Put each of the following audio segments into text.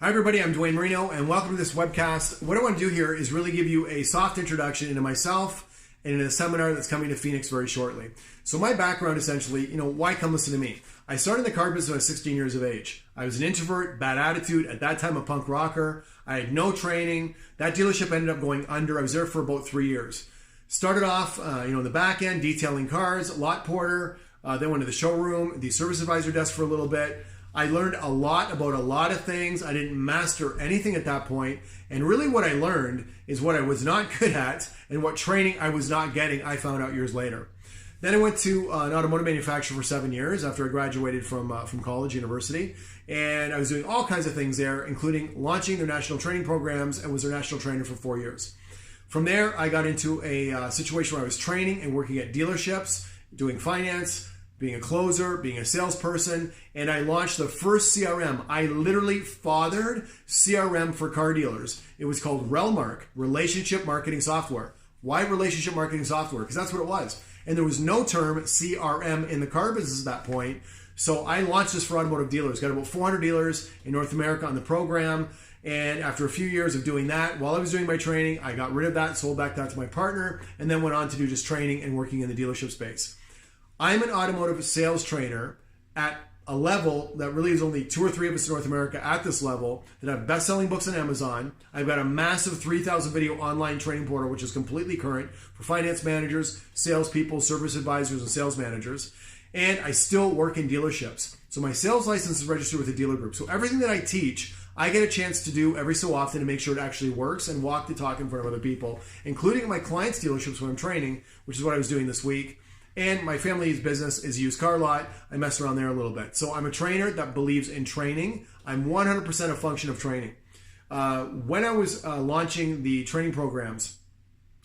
Hi everybody, I'm Dwayne Marino and welcome to this webcast. What I want to do here is really give you a soft introduction into myself and into a seminar that's coming to Phoenix very shortly. So my background essentially, why come listen to me? I started in the car business when I was 16 years of age. I was an introvert, bad attitude, at that time a punk rocker. I had no training. That dealership ended up going under. I was there for about 3 years. Started off, in the back end, detailing cars, lot porter, then went to the showroom, the service advisor desk for a little bit. I learned a lot about a lot of things. I didn't master anything at that point. And really what I learned is what I was not good at and what training I was not getting, I found out years later. Then I went to an automotive manufacturer for 7 years after I graduated from college, university. And I was doing all kinds of things there, including launching their national training programs and was their national trainer for 4 years. From there, I got into a situation where I was training and working at dealerships, doing finance, being a closer, being a salesperson, and I launched the first CRM. I literally fathered CRM for car dealers. It was called RELMark, Relationship Marketing Software. Why Relationship Marketing Software? Because that's what it was. And there was no term CRM in the car business at that point. So I launched this for automotive dealers. Got about 400 dealers in North America on the program. And after a few years of doing that, while I was doing my training, I got rid of that, sold back that to my partner, and then went on to do just training and working in the dealership space. I'm an automotive sales trainer at a level that really is only 2 or 3 of us in North America at this level that have best-selling books on Amazon. I've got a massive 3,000 video online training portal, which is completely current for finance managers, salespeople, service advisors, and sales managers. And I still work in dealerships. So my sales license is registered with a dealer group. So everything that I teach, I get a chance to do every so often to make sure it actually works and walk the talk in front of other people, including at my clients' dealerships when I'm training, which is what I was doing this week. And my family's business is used car lot. I mess around there a little bit. So I'm a trainer that believes in training. I'm 100% a function of training. When I was launching the training programs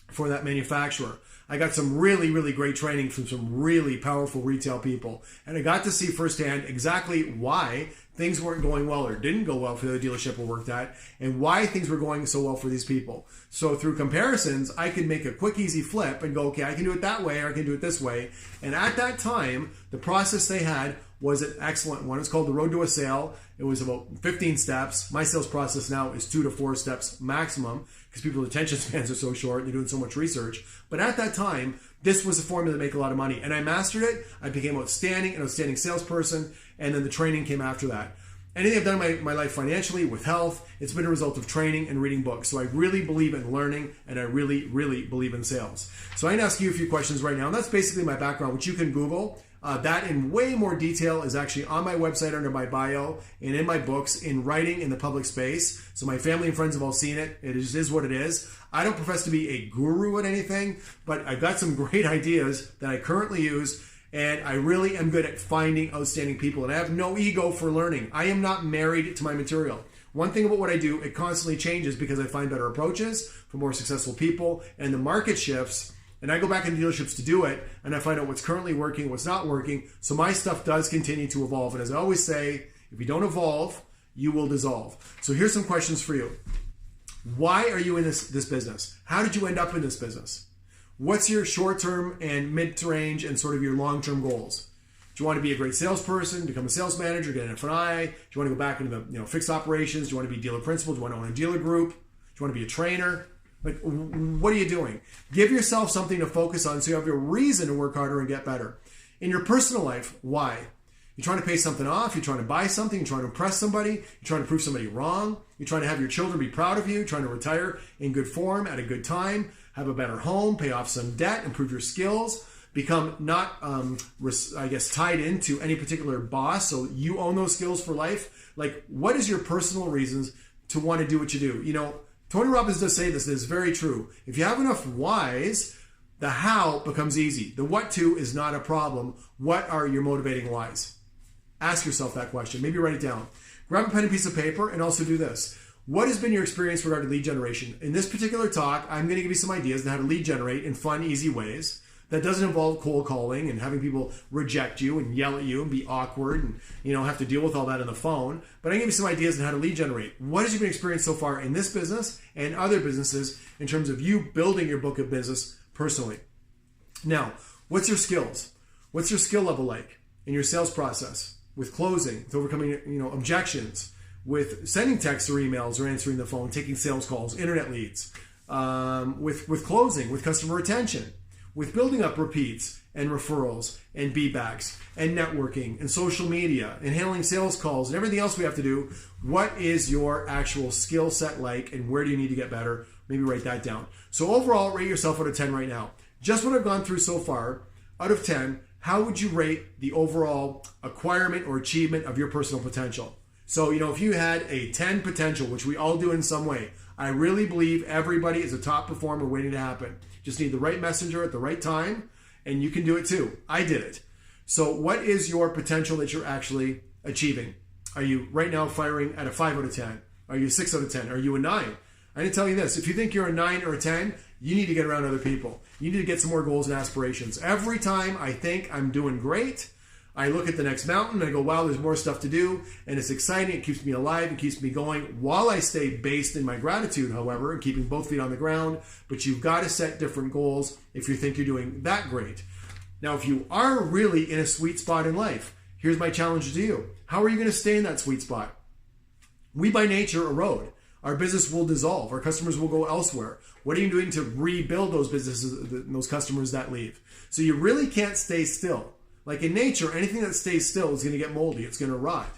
for that manufacturer, I got some really, really great training from some really powerful retail people. And I got to see firsthand exactly why things weren't going well or didn't go well for the dealership I worked at and why things were going so well for these people. So through comparisons, I could make a quick, easy flip and go, okay, I can do it that way or I can do it this way. And at that time, the process they had was an excellent one. It's called the Road to a Sale. It was about 15 steps. My sales process now is 2 to 4 steps maximum because people's attention spans are so short and they're doing so much research. But at that time, this was a formula to make a lot of money. And I mastered it. I became an outstanding salesperson. And then the training came after that. Anything I've done in my life financially, with health, it's been a result of training and reading books. So I really believe in learning and I really, really believe in sales. So I can ask you a few questions right now. And that's basically my background, which you can Google. That in way more detail is actually on my website under my bio and in my books in writing in the public space. So my family and friends have all seen it. It is what it is. I don't profess to be a guru at anything, but I've got some great ideas that I currently use. And I really am good at finding outstanding people. And I have no ego for learning. I am not married to my material. One thing about what I do, it constantly changes because I find better approaches for more successful people. And the market shifts. And I go back into dealerships to do it. And I find out what's currently working, what's not working. So my stuff does continue to evolve. And as I always say, if you don't evolve, you will dissolve. So here's some questions for you. Why are you in this business? How did you end up in this business? What's your short-term and mid-range and sort of your long-term goals? Do you want to be a great salesperson, become a sales manager, get an F&I? Do you want to go back into the fixed operations? Do you want to be dealer principal? Do you want to own a dealer group? Do you want to be a trainer? Like, what are you doing? Give yourself something to focus on so you have a reason to work harder and get better. In your personal life, why? You're trying to pay something off. You're trying to buy something. You're trying to impress somebody. You're trying to prove somebody wrong. You're trying to have your children be proud of you. You're trying to retire in good form at a good time. Have a better home, pay off some debt, improve your skills, become not, tied into any particular boss, so you own those skills for life. Like, what is your personal reasons to want to do what you do? Tony Robbins does say this, and it's very true. If you have enough whys, the how becomes easy. The what to is not a problem. What are your motivating whys? Ask yourself that question. Maybe write it down. Grab a pen and piece of paper and also do this. What has been your experience regarding lead generation? In this particular talk, I'm going to give you some ideas on how to lead generate in fun, easy ways. That doesn't involve cold calling and having people reject you and yell at you and be awkward and have to deal with all that on the phone. But I'm going to give you some ideas on how to lead generate. What has your experience so far in this business and other businesses in terms of you building your book of business personally? Now, what's your skills? What's your skill level like in your sales process with closing, with overcoming objections, with sending texts or emails or answering the phone, taking sales calls, internet leads, with closing, with customer retention, with building up repeats and referrals and beatbacks and networking and social media and handling sales calls and everything else we have to do. What is your actual skill set like, and where do you need to get better? Maybe write that down. So overall, rate yourself out of 10 right now. Just what I've gone through so far, out of 10, how would you rate the overall acquirement or achievement of your personal potential? So, if you had a 10 potential, which we all do in some way, I really believe everybody is a top performer waiting to happen. Just need the right messenger at the right time, and you can do it too. I did it. So what is your potential that you're actually achieving? Are you right now firing at a 5 out of 10? Are you a 6 out of 10? Are you a 9? I didn't tell you this. If you think you're a 9 or a 10, you need to get around other people. You need to get some more goals and aspirations. Every time I think I'm doing great, I look at the next mountain and I go, wow, there's more stuff to do. And it's exciting. It keeps me alive. It keeps me going while I stay based in my gratitude, however, and keeping both feet on the ground. But you've got to set different goals if you think you're doing that great. Now, if you are really in a sweet spot in life, here's my challenge to you. How are you going to stay in that sweet spot? We, by nature, erode. Our business will dissolve. Our customers will go elsewhere. What are you doing to rebuild those businesses, those customers that leave? So you really can't stay still. Like in nature, anything that stays still is going to get moldy. It's going to rot.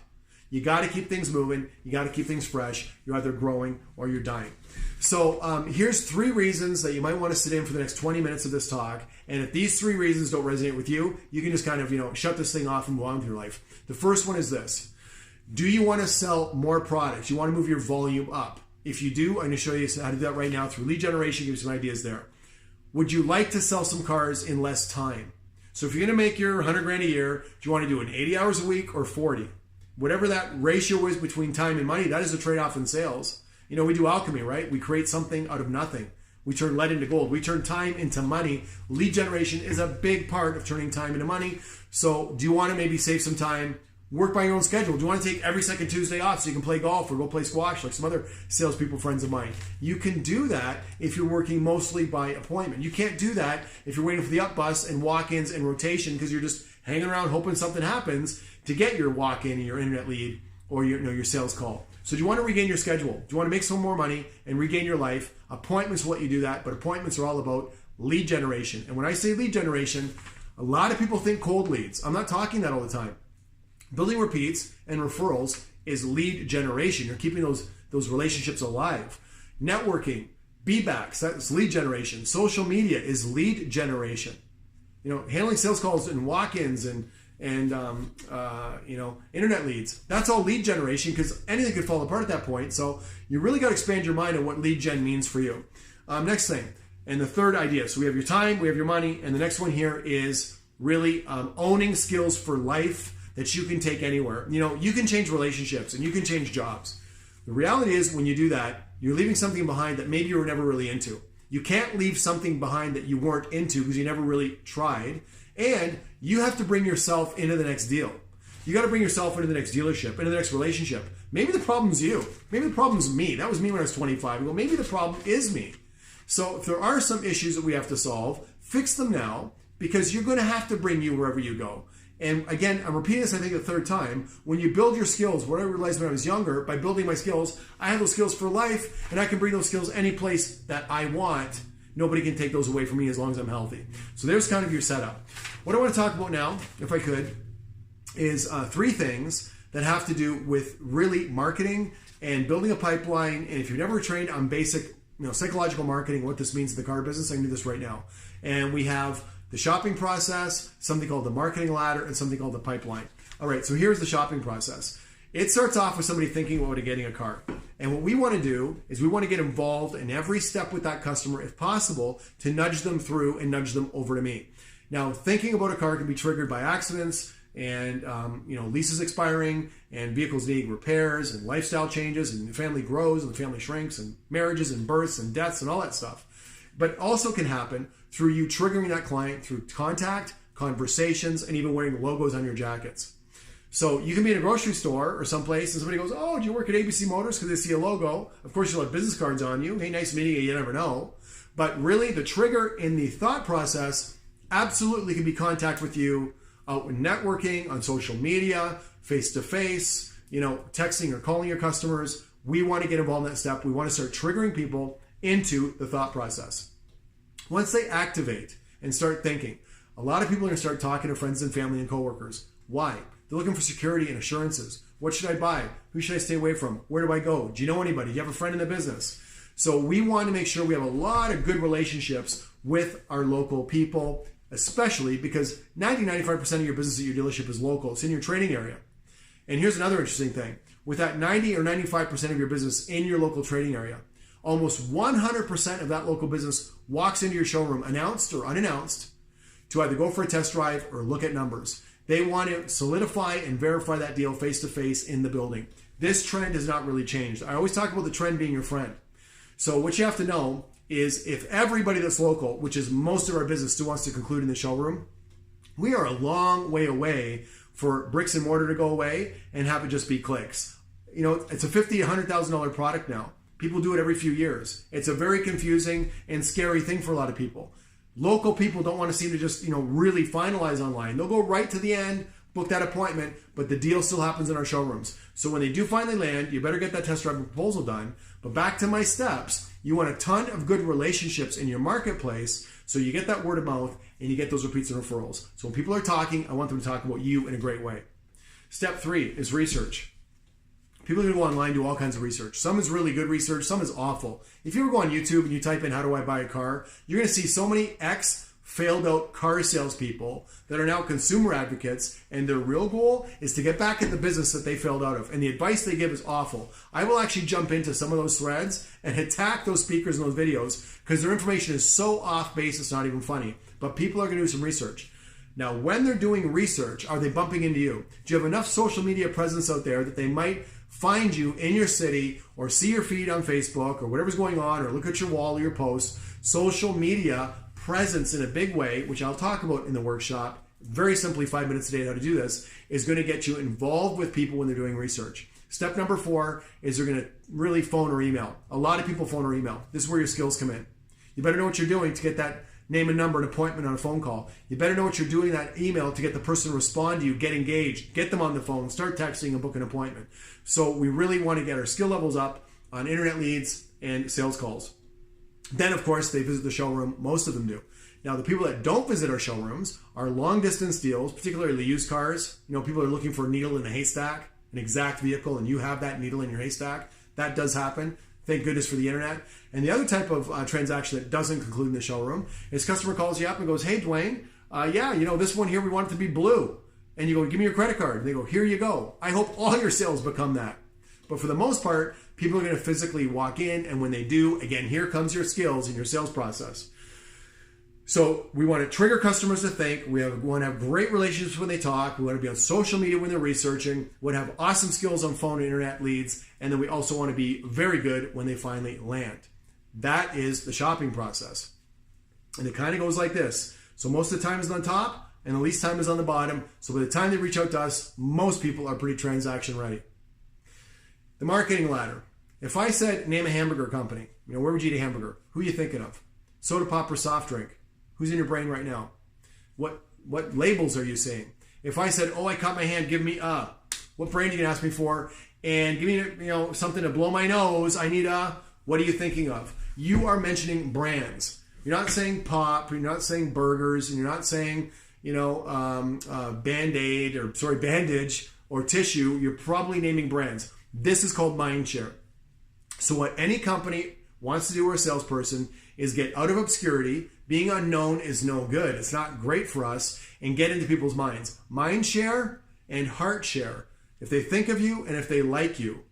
You got to keep things moving. You got to keep things fresh. You're either growing or you're dying. So here's 3 reasons that you might want to sit in for the next 20 minutes of this talk. And if these 3 reasons don't resonate with you, you can just kind of, shut this thing off and move on with your life. The first one is this. Do you want to sell more products? You want to move your volume up? If you do, I'm going to show you how to do that right now through lead generation. Give you some ideas there. Would you like to sell some cars in less time? So if you're going to make your 100 grand a year, do you want to do it 80 hours a week or 40? Whatever that ratio is between time and money, that is a trade-off in sales. We do alchemy, right? We create something out of nothing. We turn lead into gold. We turn time into money. Lead generation is a big part of turning time into money. So do you want to maybe save some time? Work by your own schedule. Do you want to take every second Tuesday off so you can play golf or go play squash like some other salespeople friends of mine? You can do that if you're working mostly by appointment. You can't do that if you're waiting for the up bus and walk-ins and rotation because you're just hanging around hoping something happens to get your walk-in and your internet lead or your sales call. So do you want to regain your schedule? Do you want to make some more money and regain your life? Appointments will let you do that, but appointments are all about lead generation. And when I say lead generation, a lot of people think cold leads. I'm not talking that all the time. Building repeats and referrals is lead generation. You're keeping those relationships alive. Networking, beatbacks, that's lead generation. Social media is lead generation. Handling sales calls and walk-ins and internet leads. That's all lead generation because anything could fall apart at that point. So you really got to expand your mind on what lead gen means for you. Next thing, and the third idea. So we have your time, we have your money, and the next one here is really owning skills for life that you can take anywhere. You can change relationships and you can change jobs. The reality is when you do that, you're leaving something behind that maybe you were never really into. You can't leave something behind that you weren't into because you never really tried. And you have to bring yourself into the next deal. You got to bring yourself into the next dealership, into the next relationship. Maybe the problem's you. Maybe the problem's me. That was me when I was 25. Well, maybe the problem is me. So if there are some issues that we have to solve, fix them now because you're going to have to bring you wherever you go. And again, I'm repeating this, I think, the third time. When you build your skills, what I realized when I was younger, by building my skills, I have those skills for life, and I can bring those skills any place that I want. Nobody can take those away from me as long as I'm healthy. So there's kind of your setup. What I want to talk about now, if I could, is 3 things that have to do with really marketing and building a pipeline. And if you've never trained on basic psychological marketing, what this means in the car business, I can do this right now. And we have the shopping process, something called the marketing ladder, and something called the pipeline. All right, so here's the shopping process. It starts off with somebody thinking about getting a car. And what we want to do is we want to get involved in every step with that customer, if possible, to nudge them through and nudge them over to me. Now, thinking about a car can be triggered by accidents and leases expiring and vehicles needing repairs and lifestyle changes and the family grows and the family shrinks and marriages and births and deaths and all that stuff. But it also can happen through you triggering that client through contact, conversations, and even wearing the logos on your jackets. So you can be in a grocery store or someplace and somebody goes, oh, do you work at ABC Motors? Because they see a logo. Of course, you'll have business cards on you. Hey, nice meeting you. You never know. But really, the trigger in the thought process absolutely can be contact with you out in networking, on social media, face-to-face, texting or calling your customers. We want to get involved in that step. We want to start triggering people into the thought process. Once they activate and start thinking, a lot of people are going to start talking to friends and family and coworkers. Why? They're looking for security and assurances. What should I buy? Who should I stay away from? Where do I go? Do you know anybody? Do you have a friend in the business? So we want to make sure we have a lot of good relationships with our local people, especially because 90-95% of your business at your dealership is local. It's in your trading area. And here's another interesting thing. With that 90 or 95% of your business in your local trading area, almost 100% of that local business walks into your showroom, announced or unannounced, to either go for a test drive or look at numbers. They want to solidify and verify that deal face-to-face in the building. This trend has not really changed. I always talk about the trend being your friend. So what you have to know is if everybody that's local, which is most of our business, still wants to conclude in the showroom, we are a long way away for bricks and mortar to go away and have it just be clicks. It's a $50,000, $100,000 product now. People do it every few years. It's a very confusing and scary thing for a lot of people. Local people don't want to seem to just, really finalize online. They'll go right to the end, book that appointment, but the deal still happens in our showrooms. So when they do finally land, you better get that test drive proposal done. But back to my steps, you want a ton of good relationships in your marketplace so you get that word of mouth and you get those repeats and referrals. So when people are talking, I want them to talk about you in a great way. Step 3 is research. People are going to go online and do all kinds of research. Some is really good research, some is awful. If you ever go on YouTube and you type in, how do I buy a car? You're going to see so many failed out car salespeople that are now consumer advocates, and their real goal is to get back in the business that they failed out of. And the advice they give is awful. I will actually jump into some of those threads and attack those speakers in those videos because their information is so off base it's not even funny. But people are going to do some research. Now, when they're doing research, are they bumping into you? Do you have enough social media presence out there that they might find you in your city or see your feed on Facebook or whatever's going on or look at your wall or your posts? Social media presence in a big way, which I'll talk about in the workshop, very simply 5 minutes a day how to do this, is going to get you involved with people when they're doing research. Step number 4 is they're going to really phone or email. A lot of people phone or email. This is where your skills come in. You better know what you're doing to get that name and number, an appointment on a phone call. You better know what you're doing in that email to get the person to respond to you, get engaged, get them on the phone, start texting and book an appointment. So we really want to get our skill levels up on internet leads and sales calls. Then, of course, they visit the showroom. Most of them do. Now, the people that don't visit our showrooms are long-distance deals, particularly used cars. People are looking for a needle in a haystack, an exact vehicle, and you have that needle in your haystack. That does happen. Thank goodness for the internet. And the other type of transaction that doesn't conclude in the showroom is customer calls you up and goes, hey, Dwayne, this one here, we want it to be blue. And you go, give me your credit card. And they go, here you go. I hope all your sales become that. But for the most part, people are going to physically walk in. And when they do, again, here comes your skills in your sales process. So we want to trigger customers to think. We want to have great relationships when they talk. We want to be on social media when they're researching. We want to have awesome skills on phone and internet leads. And then we also want to be very good when they finally land. That is the shopping process. And it kind of goes like this. So most of the time is on top and the least time is on the bottom. So by the time they reach out to us, most people are pretty transaction ready. The marketing ladder. If I said, name a hamburger company, where would you eat a hamburger? Who are you thinking of? Soda pop or soft drink? Who's in your brain right now? What labels are you saying? If I said, I cut my hand, give me a, what brand are you going to ask me for? And give me, something to blow my nose. I need a, what are you thinking of? You are mentioning brands. You're not saying pop, you're not saying burgers, and you're not saying, bandage or tissue. You're probably naming brands. This is called mind share. So what any company wants to do, or a salesperson, is get out of obscurity. Being unknown is no good. It's not great for us, and get into people's minds. Mind share and heart share. If they think of you and if they like you.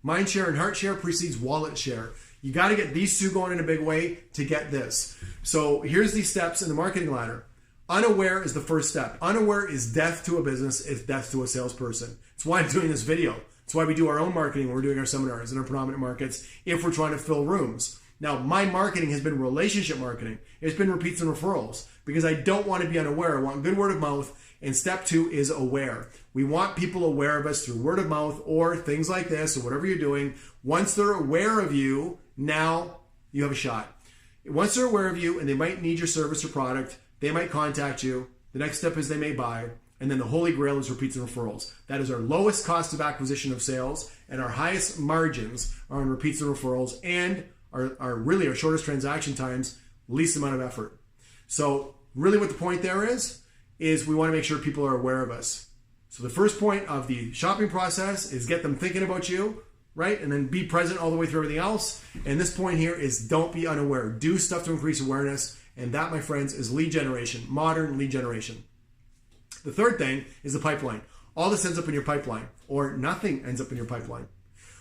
Mind share and heart share precedes wallet share. You got to get these two going in a big way to get this. So here's these steps in the marketing ladder. Unaware is the first step. Unaware is death to a business. It's death to a salesperson. It's why I'm doing this video. It's why we do our own marketing when we're doing our seminars in our predominant markets if we're trying to fill rooms. Now, my marketing has been relationship marketing. It's been repeats and referrals because I don't want to be unaware. I want good word of mouth. And step 2 is aware. We want people aware of us through word of mouth or things like this or whatever you're doing. Once they're aware of you, now you have a shot. Once they're aware of you and they might need your service or product, they might contact you. The next step is they may buy. And then the holy grail is repeats and referrals. That is our lowest cost of acquisition of sales, and our highest margins are on repeats and referrals, and are really our shortest transaction times, least amount of effort. So really what the point there is we want to make sure people are aware of us. So the first point of the shopping process is get them thinking about you, right? And then be present all the way through everything else. And this point here is don't be unaware. Do stuff to increase awareness. And that, my friends, is lead generation, modern lead generation. The third thing is the pipeline. All this ends up in your pipeline, or nothing ends up in your pipeline.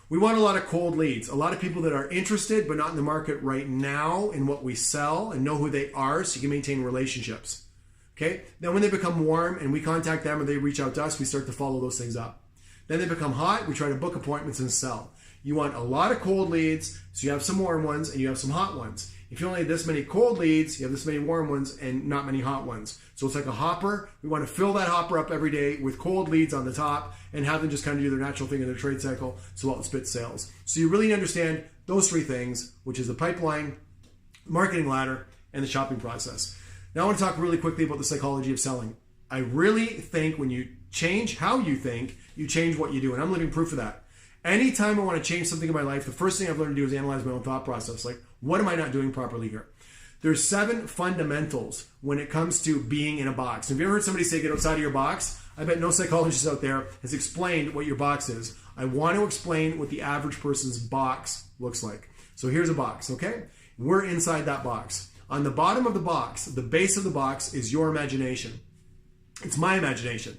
We want a lot of cold leads, a lot of people that are interested but not in the market right now in what we sell and know who they are so you can maintain relationships. Okay? Then when they become warm and we contact them or they reach out to us, we start to follow those things up. Then they become hot, we try to book appointments and sell. You want a lot of cold leads, so you have some warm ones and you have some hot ones. If you only have this many cold leads, you have this many warm ones and not many hot ones. So it's like a hopper. We want to fill that hopper up every day with cold leads on the top and have them just kind of do their natural thing in their trade cycle so it spits sales. So you really understand those three things, which is the pipeline, marketing ladder, and the shopping process. Now I want to talk really quickly about the psychology of selling. I really think when you change how you think, you change what you do. And I'm living proof of that. Anytime I want to change something in my life, the first thing I've learned to do is analyze my own thought process. Like, what am I not doing properly here? There's 7 fundamentals when it comes to being in a box. Have you ever heard somebody say get outside of your box? I bet no psychologist out there has explained what your box is. I want to explain what the average person's box looks like. So here's a box, okay? We're inside that box. On the bottom of the box, the base of the box is your imagination. It's my imagination.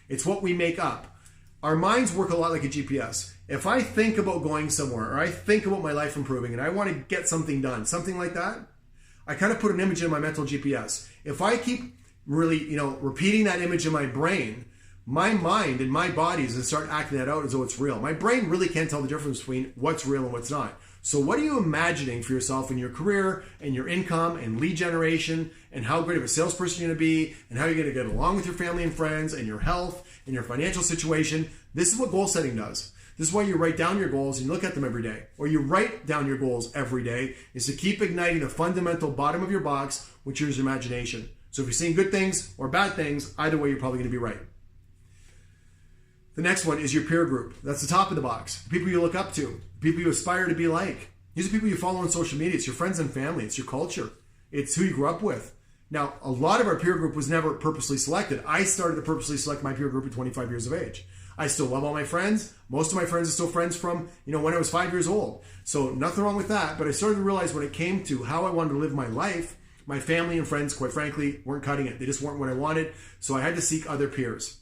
It's what we make up. Our minds work a lot like a GPS. If I think about going somewhere or I think about my life improving and I want to get something done, something like that, I kind of put an image in my mental GPS. If I keep really, repeating that image in my brain, my mind and my body is going to start acting that out as though it's real. My brain really can't tell the difference between what's real and what's not. So what are you imagining for yourself in your career and your income and lead generation and how great of a salesperson you're going to be and how you're going to get along with your family and friends and your health and your financial situation? This is what goal setting does. This is why you write down your goals and you look at them every day. Or you write down your goals every day, is to keep igniting the fundamental bottom of your box, which is your imagination. So if you're seeing good things or bad things, either way, you're probably going to be right. The next one is your peer group. That's the top of the box. The people you look up to, the people you aspire to be like. These are people you follow on social media. It's your friends and family. It's your culture. It's who you grew up with. Now, a lot of our peer group was never purposely selected. I started to purposely select my peer group at 25 years of age. I still love all my friends. Most of my friends are still friends from, when I was 5 years old. So nothing wrong with that. But I started to realize when it came to how I wanted to live my life, my family and friends, quite frankly, weren't cutting it. They just weren't what I wanted. So I had to seek other peers.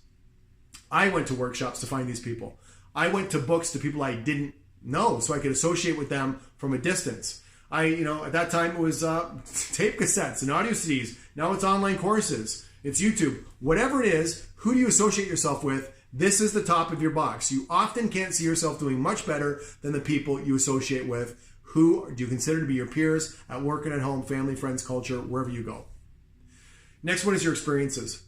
I went to workshops to find these people. I went to books to people I didn't know so I could associate with them from a distance. At that time it was tape cassettes and audio CDs. Now it's online courses. It's YouTube. Whatever it is, who do you associate yourself with? This is the top of your box. You often can't see yourself doing much better than the people you associate with. Who do you consider to be your peers at work and at home, family, friends, culture, wherever you go? Next one is your experiences.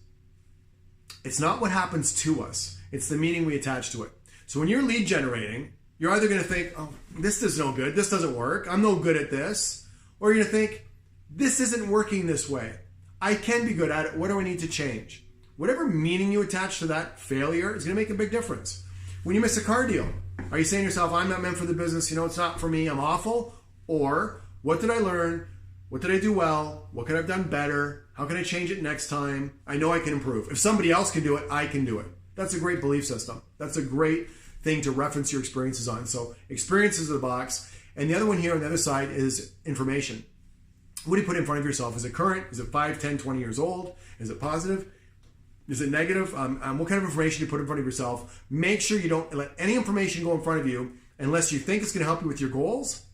It's not what happens to us. It's the meaning we attach to it. So when you're lead generating, you're either going to think, oh, this is no good. This doesn't work. I'm no good at this. Or you're going to think, this isn't working this way. I can be good at it. What do I need to change? Whatever meaning you attach to that failure is going to make a big difference. When you miss a car deal, are you saying to yourself, I'm not meant for the business, it's not for me, I'm awful? Or, what did I learn? What did I do well? What could I have done better? How can I change it next time? I know I can improve. If somebody else can do it, I can do it. That's a great belief system. That's a great thing to reference your experiences on. So experiences are the box. And the other one here on the other side is information. What do you put in front of yourself? Is it current? Is it 5, 10, 20 years old? Is it positive? Is it negative? What kind of information you put in front of yourself? Make sure you don't let any information go in front of you unless you think it's going to help you with your goals.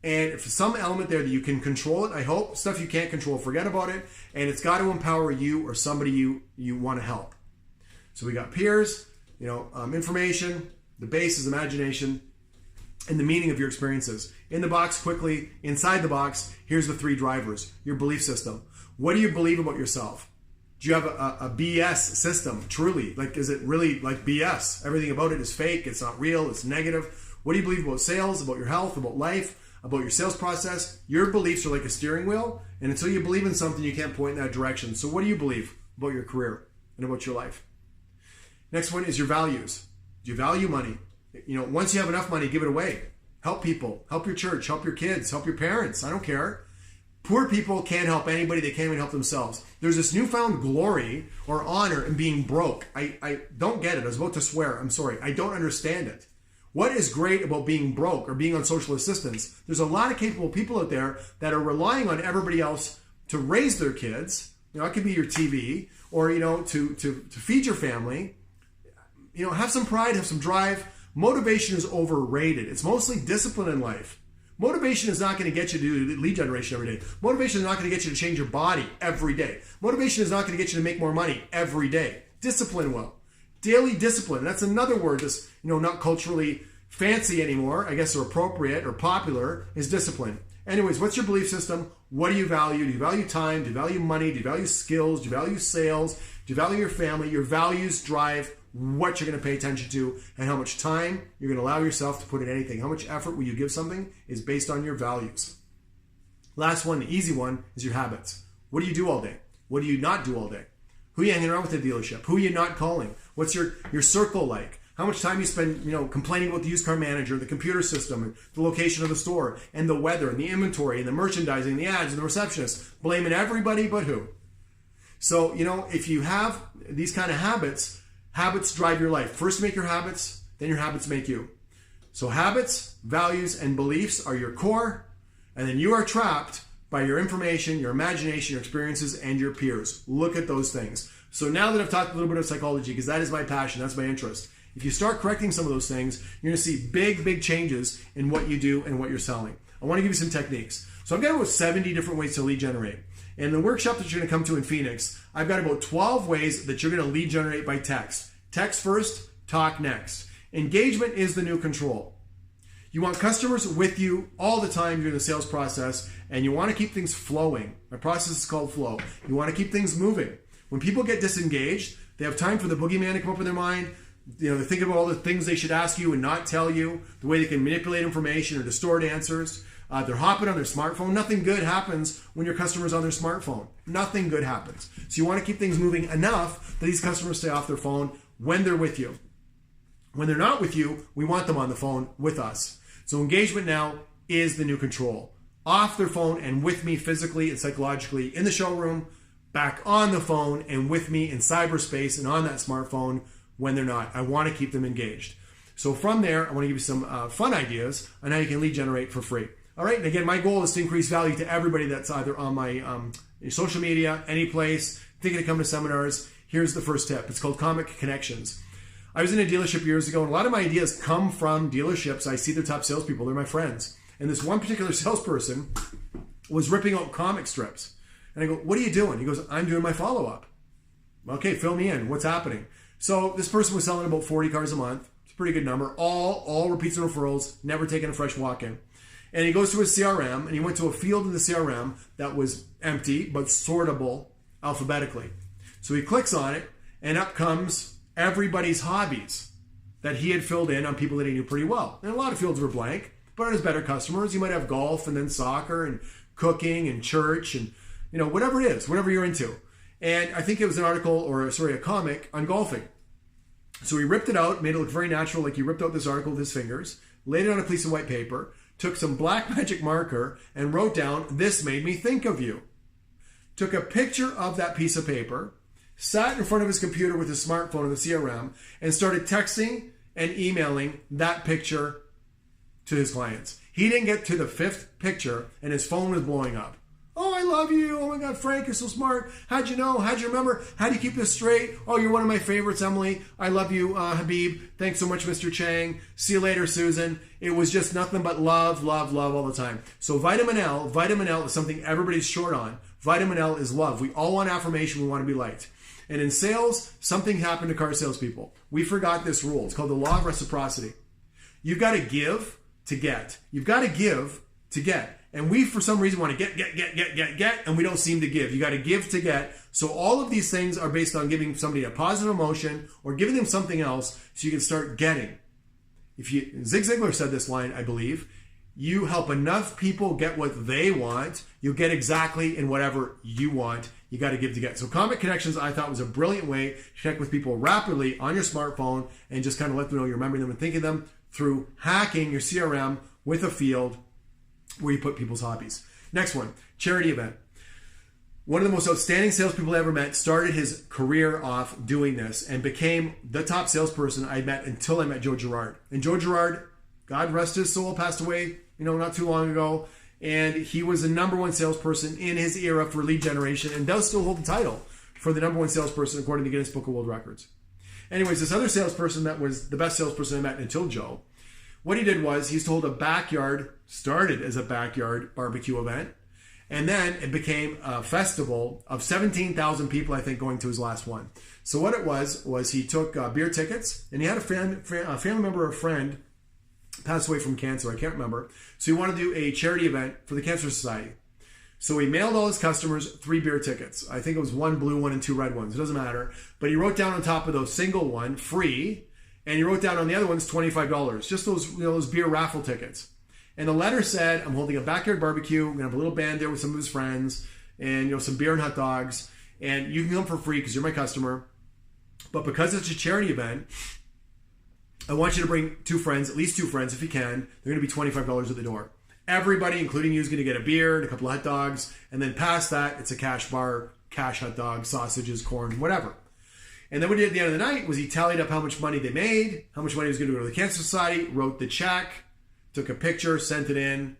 And if some element there that you can control it, I hope. Stuff you can't control, forget about it. And it's got to empower you or somebody you want to help. So we got peers, information, the base is imagination, and the meaning of your experiences. In the box, quickly, inside the box, here's the 3 drivers. Your belief system. What do you believe about yourself? Do you have a BS system, truly? Like, is it really like BS? Everything about it is fake, it's not real, it's negative. What do you believe about sales, about your health, about life, about your sales process? Your beliefs are like a steering wheel, and until you believe in something, you can't point in that direction. So what do you believe about your career, and about your life. Next one is your values. Do you value money? Once you have enough money, give it away. Help people, help your church, help your kids, help your parents. I don't care. Poor people can't help anybody. They can't even help themselves. There's this newfound glory or honor in being broke. I don't get it. I was about to swear. I'm sorry. I don't understand it. What is great about being broke or being on social assistance? There's a lot of capable people out there that are relying on everybody else to raise their kids. It could be your TV or, to feed your family. Have some pride, have some drive. Motivation is overrated. It's mostly discipline in life. Motivation is not going to get you to do lead generation every day. Motivation is not going to get you to change your body every day. Motivation is not going to get you to make more money every day. Discipline will. Daily discipline. That's another word that's, not culturally fancy anymore, I guess, or appropriate or popular, is discipline. Anyways, what's your belief system? What do you value? Do you value time? Do you value money? Do you value skills? Do you value sales? Do you value your family? Your values drive what you're going to pay attention to and how much time you're going to allow yourself to put in anything. How much effort will you give something is based on your values. Last one, the easy one, is your habits. What do you do all day? What do you not do all day? Who are you hanging around with at the dealership? Who are you not calling? What's your circle like? How much time you spend, complaining about the used car manager, the computer system, and the location of the store, and the weather, and the inventory, and the merchandising, and the ads, and the receptionist, blaming everybody but who? So, if you have these kind of habits drive your life. First make your habits, then your habits make you. So habits, values, and beliefs are your core, and then you are trapped by your information, your imagination, your experiences, and your peers. Look at those things. So now that I've talked a little bit of psychology, because that is my passion, that's my interest, if you start correcting some of those things, you're going to see big changes in what you do and what you're selling. I want to give you some techniques. So I've got about 70 different ways to lead generate. In the workshop that you're going to come to in Phoenix, I've got about 12 ways that you're going to lead generate by text. Text first, talk next. Engagement is the new control. You want customers with you all the time during the sales process, and you want to keep things flowing. My process is called flow. You want to keep things moving. When people get disengaged, they have time for the boogeyman to come up in their mind. They're thinking about all the things they should ask you and not tell you, the way they can manipulate information or distort answers. They're hopping on their smartphone. Nothing good happens when your customer's on their smartphone. Nothing good happens. So you want to keep things moving enough that these customers stay off their phone when they're with you. When they're not with you, we want them on the phone with us. So engagement now is the new control. Off their phone and with me physically and psychologically in the showroom, back on the phone and with me in cyberspace and on that smartphone when they're not. I want to keep them engaged. So from there, I want to give you some fun ideas on how you can lead generate for free. All right, and again, my goal is to increase value to everybody that's either on my social media, any place, thinking to come to seminars. Here's the first tip. It's called Comic Connections. I was in a dealership years ago, and a lot of my ideas come from dealerships. I see their top salespeople. They're my friends. And this one particular salesperson was ripping out comic strips. And I go, what are you doing? He goes, I'm doing my follow-up. Okay, fill me in. What's happening? So this person was selling about 40 cars a month. It's a pretty good number. All repeats and referrals, never taking a fresh walk-in. And he goes to his CRM, and he went to a field in the CRM that was empty, but sortable alphabetically. So he clicks on it, and up comes everybody's hobbies that he had filled in on people that he knew pretty well. And a lot of fields were blank, but on his better customers, you might have golf and then soccer and cooking and church and, whatever it is, whatever you're into. And I think it was an article a comic on golfing. So he ripped it out, made it look very natural, like he ripped out this article with his fingers, laid it on a piece of white paper, took some black magic marker and wrote down, "This made me think of you." Took a picture of that piece of paper, sat in front of his computer with his smartphone in the CRM, and started texting and emailing that picture to his clients. He didn't get to the 5th picture, and his phone was blowing up. "Oh, I love you. Oh my God, Frank, you're so smart. How'd you know? How'd you remember? How do you keep this straight? Oh, you're one of my favorites, Emily. I love you, Habib. Thanks so much, Mr. Chang. See you later, Susan." It was just nothing but love, love, love all the time. So vitamin L is something everybody's short on. Vitamin L is love. We all want affirmation. We want to be liked. And in sales, something happened to car salespeople. We forgot this rule. It's called the Law of Reciprocity. You've got to give to get. You've got to give to get. And we, for some reason, want to get, and we don't seem to give. You got to give to get. So all of these things are based on giving somebody a positive emotion or giving them something else so you can start getting. Zig Ziglar said this line, I believe. You help enough people get what they want, you'll get exactly in whatever you want. You got to give to get. So Comment Connections, I thought, was a brilliant way to connect with people rapidly on your smartphone and just kind of let them know you're remembering them and thinking of them through hacking your CRM with a field where you put people's hobbies. Next one, charity event. One of the most outstanding salespeople I ever met started his career off doing this and became the top salesperson I met until I met Joe Girard. And Joe Girard, God rest his soul, passed away, not too long ago. And he was the number one salesperson in his era for lead generation and does still hold the title for the number one salesperson according to Guinness Book of World Records. Anyways, this other salesperson that was the best salesperson I met until Joe, what he did was he used to hold a backyard, started as a backyard barbecue event, and then it became a festival of 17,000 people, I think, going to his last one. So what it was he took beer tickets, and he had a family member or a friend passed away from cancer, I can't remember. So he wanted to do a charity event for the Cancer Society. So he mailed all his customers 3 beer tickets. I think it was 1 blue one and 2 red ones. It doesn't matter. But he wrote down on top of those single one, free, and he wrote down on the other ones $25. Just those beer raffle tickets. And the letter said, I'm holding a backyard barbecue. I'm going to have a little band there with some of his friends and some beer and hot dogs. And you can come for free because you're my customer. But because it's a charity event, I want you to bring 2 friends, at least 2 friends if you can. They're going to be $25 at the door. Everybody, including you, is going to get a beer and a couple of hot dogs. And then past that, it's a cash bar, cash hot dogs, sausages, corn, whatever. And then what he did at the end of the night was he tallied up how much money they made, how much money he was going to go to the Cancer Society, wrote the check, took a picture, sent it in.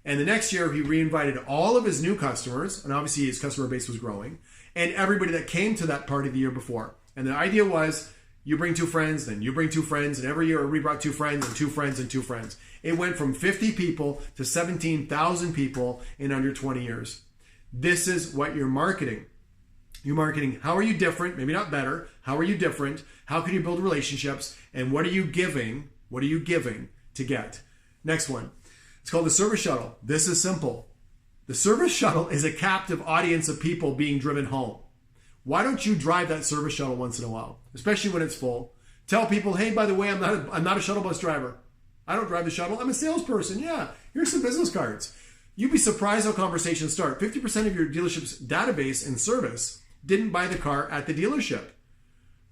And the next year, he reinvited all of his new customers, and obviously his customer base was growing, and everybody that came to that party the year before. And the idea was, you bring 2 friends, then you bring 2 friends, and every year we brought 2 friends and 2 friends and 2 friends. It went from 50 people to 17,000 people in under 20 years. This is what you're marketing. You're marketing, how are you different? Maybe not better. How are you different? How can you build relationships? And what are you giving? What are you giving to get? Next one. It's called the service shuttle. This is simple. The service shuttle is a captive audience of people being driven home. Why don't you drive that service shuttle once in a while, especially when it's full? Tell people, hey, by the way, I'm not a shuttle bus driver. I don't drive the shuttle. I'm a salesperson. Yeah, here's some business cards. You'd be surprised how conversations start. 50% of your dealership's database and service didn't buy the car at the dealership.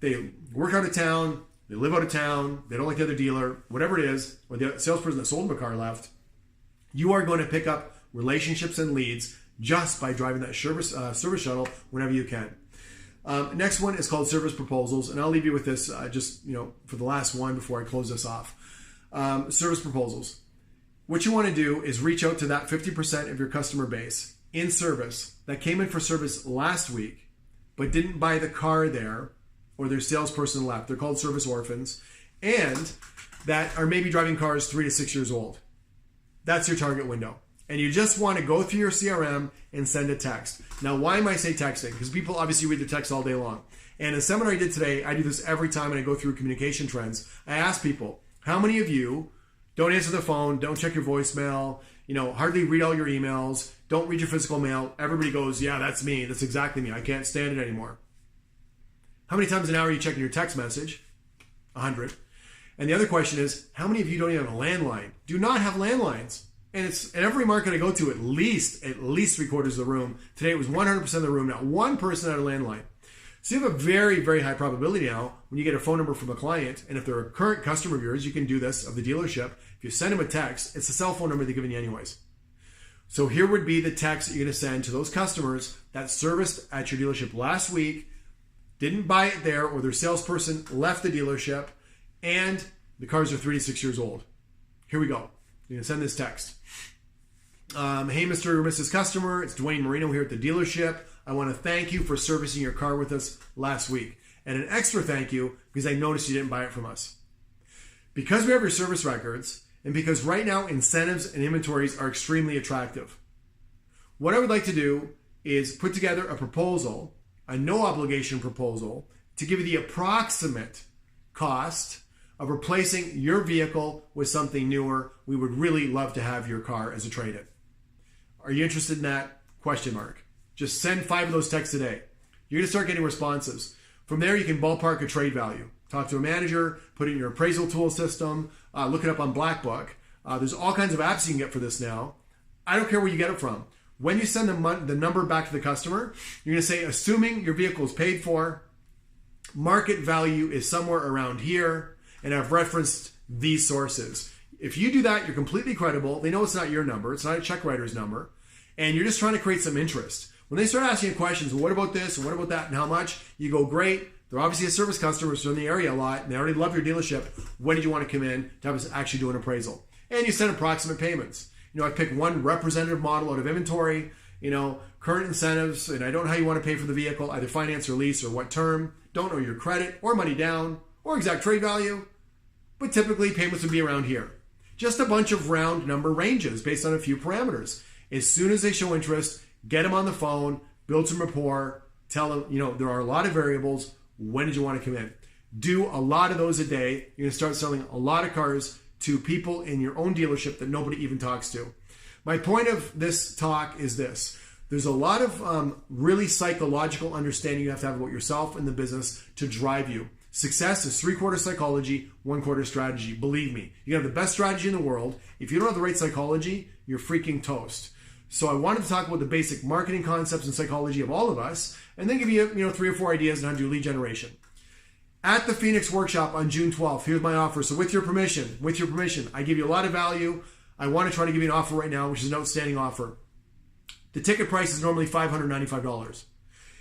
They work out of town. They live out of town. They don't like the other dealer, whatever it is, or the salesperson that sold them a car left. You are going to pick up relationships and leads just by driving that service shuttle whenever you can. Next one is called service proposals, and I'll leave you with this for the last one before I close this off. Service proposals. What you want to do is reach out to that 50% of your customer base in service that came in for service last week but didn't buy the car there, or their salesperson left. They're called service orphans, and that are maybe driving cars 3 to 6 years old. That's your target window. And you just want to go through your CRM and send a text. Now, why am I saying texting? Because people obviously read the text all day long. And a seminar I did today, I do this every time and I go through communication trends. I ask people, how many of you don't answer the phone, don't check your voicemail, hardly read all your emails, don't read your physical mail? Everybody goes, yeah, that's me. That's exactly me. I can't stand it anymore. How many times an hour are you checking your text message? 100. And the other question is, how many of you don't even have a landline? Do not have landlines. And it's at every market I go to, at least 3/4 of the room. Today it was 100% of the room. Not one person had a landline. So you have a very, very high probability now when you get a phone number from a client, and if they're a current customer of yours, you can do this of the dealership. If you send them a text, it's a cell phone number they're giving you anyways. So here would be the text that you're going to send to those customers that serviced at your dealership last week, didn't buy it there, or their salesperson left the dealership, and the cars are 3 to 6 years old. Here we go. You're going to send this text. Hey, Mr. or Mrs. Customer, it's Dwayne Marino here at the dealership. I want to thank you for servicing your car with us last week. And an extra thank you because I noticed you didn't buy it from us. Because we have your service records, and because right now incentives and inventories are extremely attractive, what I would like to do is put together a proposal, a no obligation proposal, to give you the approximate cost of replacing your vehicle with something newer. We would really love to have your car as a trade-in. Are you interested in that? Question mark. Just send 5 of those texts today. You're going to start getting responses. From there, you can ballpark a trade value. Talk to a manager, put it in your appraisal tool system, look it up on Black Book. There's all kinds of apps you can get for this now. I don't care where you get it from. When you send the number back to the customer, you're going to say, assuming your vehicle is paid for, market value is somewhere around here, and I've referenced these sources. If you do that, you're completely credible. They know it's not your number. It's not a check writer's number. And you're just trying to create some interest. When they start asking you questions, well, what about this, and what about that, and how much? You go, great. They're obviously a service customer, so they're in the area a lot, and they already love your dealership. When did you want to come in to have us actually do an appraisal? And you send approximate payments. I pick one representative model out of inventory, current incentives, and I don't know how you want to pay for the vehicle, either finance or lease or what term. Don't know your credit or money down or exact trade value. But typically payments would be around here. Just a bunch of round number ranges based on a few parameters. As soon as they show interest, get them on the phone, build some rapport, tell them, there are a lot of variables. When did you want to come in? Do a lot of those a day. You're going to start selling a lot of cars to people in your own dealership that nobody even talks to. My point of this talk is this. There's a lot of really psychological understanding you have to have about yourself and the business to drive you. Success is 3/4 psychology, 1/4 strategy. Believe me, you have the best strategy in the world. If you don't have the right psychology, you're freaking toast. So I wanted to talk about the basic marketing concepts and psychology of all of us, and then give you 3 or 4 ideas on how to do lead generation. At the Phoenix Workshop on June 12th, here's my offer. So with your permission, I give you a lot of value. I want to try to give you an offer right now, which is an outstanding offer. The ticket price is normally $595.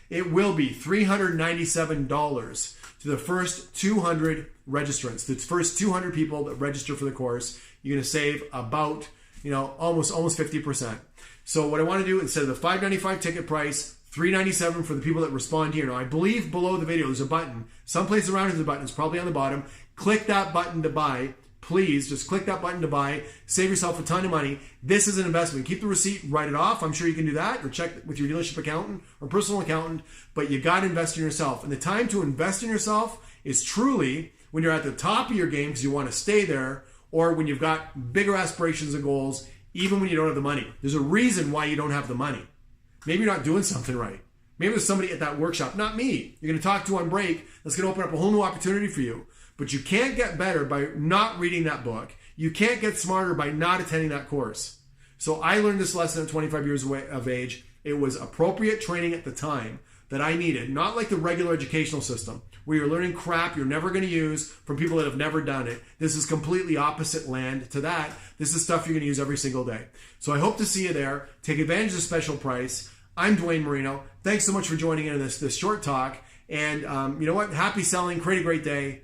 It will be $397 to the first 200 registrants. The first 200 people that register for the course, you're going to save about, almost 50%. So what I want to do, instead of the $595 ticket price, $397 for the people that respond here. Now, I believe below the video there's a button. Someplace around there's a button. It's probably on the bottom. Click that button to buy. Please, just click that button to buy. Save yourself a ton of money. This is an investment. Keep the receipt, write it off. I'm sure you can do that, or check with your dealership accountant or personal accountant. But you got to invest in yourself. And the time to invest in yourself is truly when you're at the top of your game because you want to stay there, or when you've got bigger aspirations and goals, even when you don't have the money. There's a reason why you don't have the money. Maybe you're not doing something right. Maybe there's somebody at that workshop, not me, you're going to talk to on break that's going to open up a whole new opportunity for you. But you can't get better by not reading that book. You can't get smarter by not attending that course. So I learned this lesson at 25 years of age. It was appropriate training at the time that I needed, not like the regular educational system where you're learning crap you're never going to use from people that have never done it. This is completely opposite land to that. This is stuff you're going to use every single day. So I hope to see you there. Take advantage of the special price. I'm Dwayne Marino. Thanks so much for joining in this short talk. And you know what? Happy selling. Create a great day.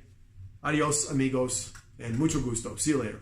Adios, amigos, and mucho gusto. See you later.